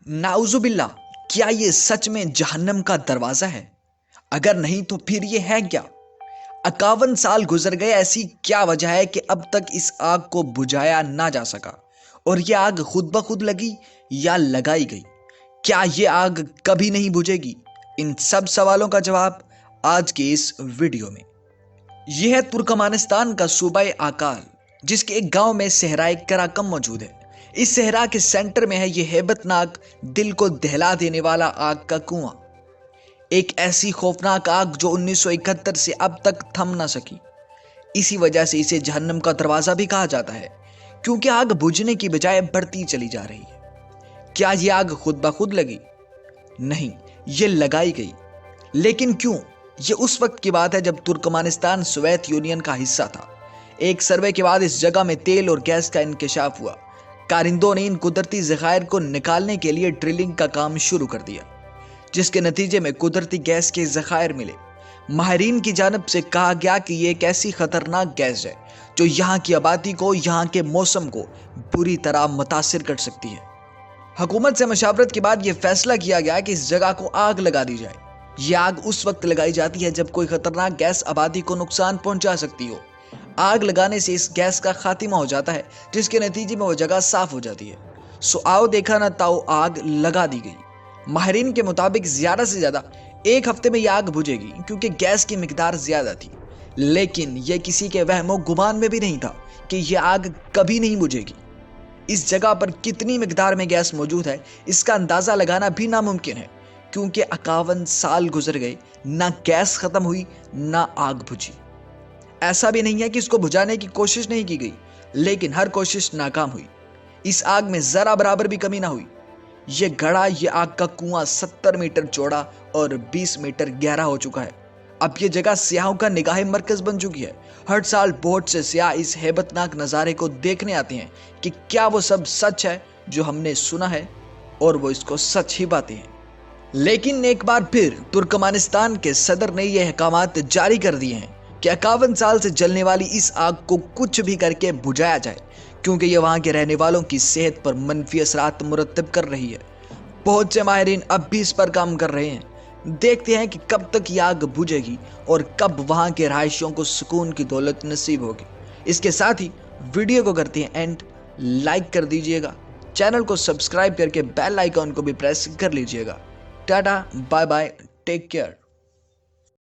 नाउजुबिल्ला, क्या ये सच में जहन्नम का दरवाजा है? अगर नहीं तो फिर ये है क्या? 51 साल गुजर गए, ऐसी क्या वजह है कि अब तक इस आग को बुझाया ना जा सका? और ये आग खुद ब खुद लगी या लगाई गई? क्या ये आग कभी नहीं बुझेगी? इन सब सवालों का जवाब आज के इस वीडियो में। यह है तुर्कमानिस्तान का सूबा आकाल, जिसके एक गांव में सहराए कराकम मौजूद है। इस सहरा के सेंटर में है यह हेबतनाक, दिल को दहला देने वाला आग का कुआं। एक ऐसी खौफनाक आग जो 1971 से अब तक थम ना सकी। इसी वजह से इसे जहन्नम का दरवाजा भी कहा जाता है, क्योंकि आग बुझने की बजाय बढ़ती चली जा रही है। क्या यह आग खुद ब खुद लगी? नहीं, ये लगाई गई। लेकिन क्यों? ये उस वक्त की बात है जब तुर्कमानिस्तान सोवियत यूनियन का हिस्सा था। एक सर्वे के बाद इस जगह में तेल और गैस का इंकशाफ हुआ। कारिंदों ने इन कुदरती ज़खायर को निकालने के लिए ड्रिलिंग का काम शुरू कर दिया, जिसके नतीजे में कुदरती गैस के ज़खायर मिले। माहिरीन की जानिब से कहा गया कि ये एक ऐसी खतरनाक गैस है जो यहाँ की आबादी को, यहाँ के मौसम को बुरी तरह मुतासिर कर सकती है। हुकूमत से मशावरत के बाद यह फैसला किया गया कि इस जगह को आग लगा दी जाए। यह आग उस वक्त लगाई जाती है जब कोई खतरनाक गैस आबादी को नुकसान पहुंचा सकती हो। आग लगाने से इस गैस का खात्मा हो जाता है, जिसके नतीजे में वो जगह साफ हो जाती है। सो आओ देखा ना ताओ, आग लगा दी गई। माहिरीन के मुताबिक ज्यादा से ज्यादा 1 हफ्ते में यह आग बुझेगी, क्योंकि गैस की मिकदार ज्यादा थी। लेकिन यह किसी के वहमो गुमान में भी नहीं था कि यह आग कभी नहीं बुझेगी। इस जगह पर कितनी मिकदार में गैस मौजूद है, इसका अंदाजा लगाना भी नामुमकिन है, क्योंकि 51 साल गुजर गए, ना गैस खत्म हुई ना आग बुझी। ऐसा भी नहीं है कि इसको बुझाने की कोशिश नहीं की गई, लेकिन हर कोशिश नाकाम हुई। इस आग में जरा बराबर भी कमी ना हुई। ये आग का कुआं 70 मीटर चौड़ा और 20 मीटर गहरा हो चुका है। अब ये जगह सियाहों का निगाह मरकज बन चुकी है। हर साल बहुत से सियाह इस हेबतनाक नज़ारे को देखने आते हैं कि क्या वो सब सच है जो हमने सुना है, और वो इसको सच ही पाते हैं। लेकिन एक बार फिर तुर्कमानिस्तान के सदर ने यह अहकामात जारी कर दिए हैं कि 51 साल से जलने वाली इस आग को कुछ भी करके बुझाया जाए, क्योंकि ये वहाँ के रहने वालों की सेहत पर मनफी असरात मुरतब कर रही है। बहुत से माहिरीन अब भी इस पर काम कर रहे हैं। देखते हैं कि कब तक ये आग बुझेगी और कब वहाँ के रहायशियों को सुकून की दौलत नसीब होगी। इसके साथ ही वीडियो को करते हैं एंड, लाइक कर दीजिएगा, चैनल को सब्सक्राइब करके बेल आइकॉन को भी प्रेस कर लीजिएगा। Tata, bye bye, take care.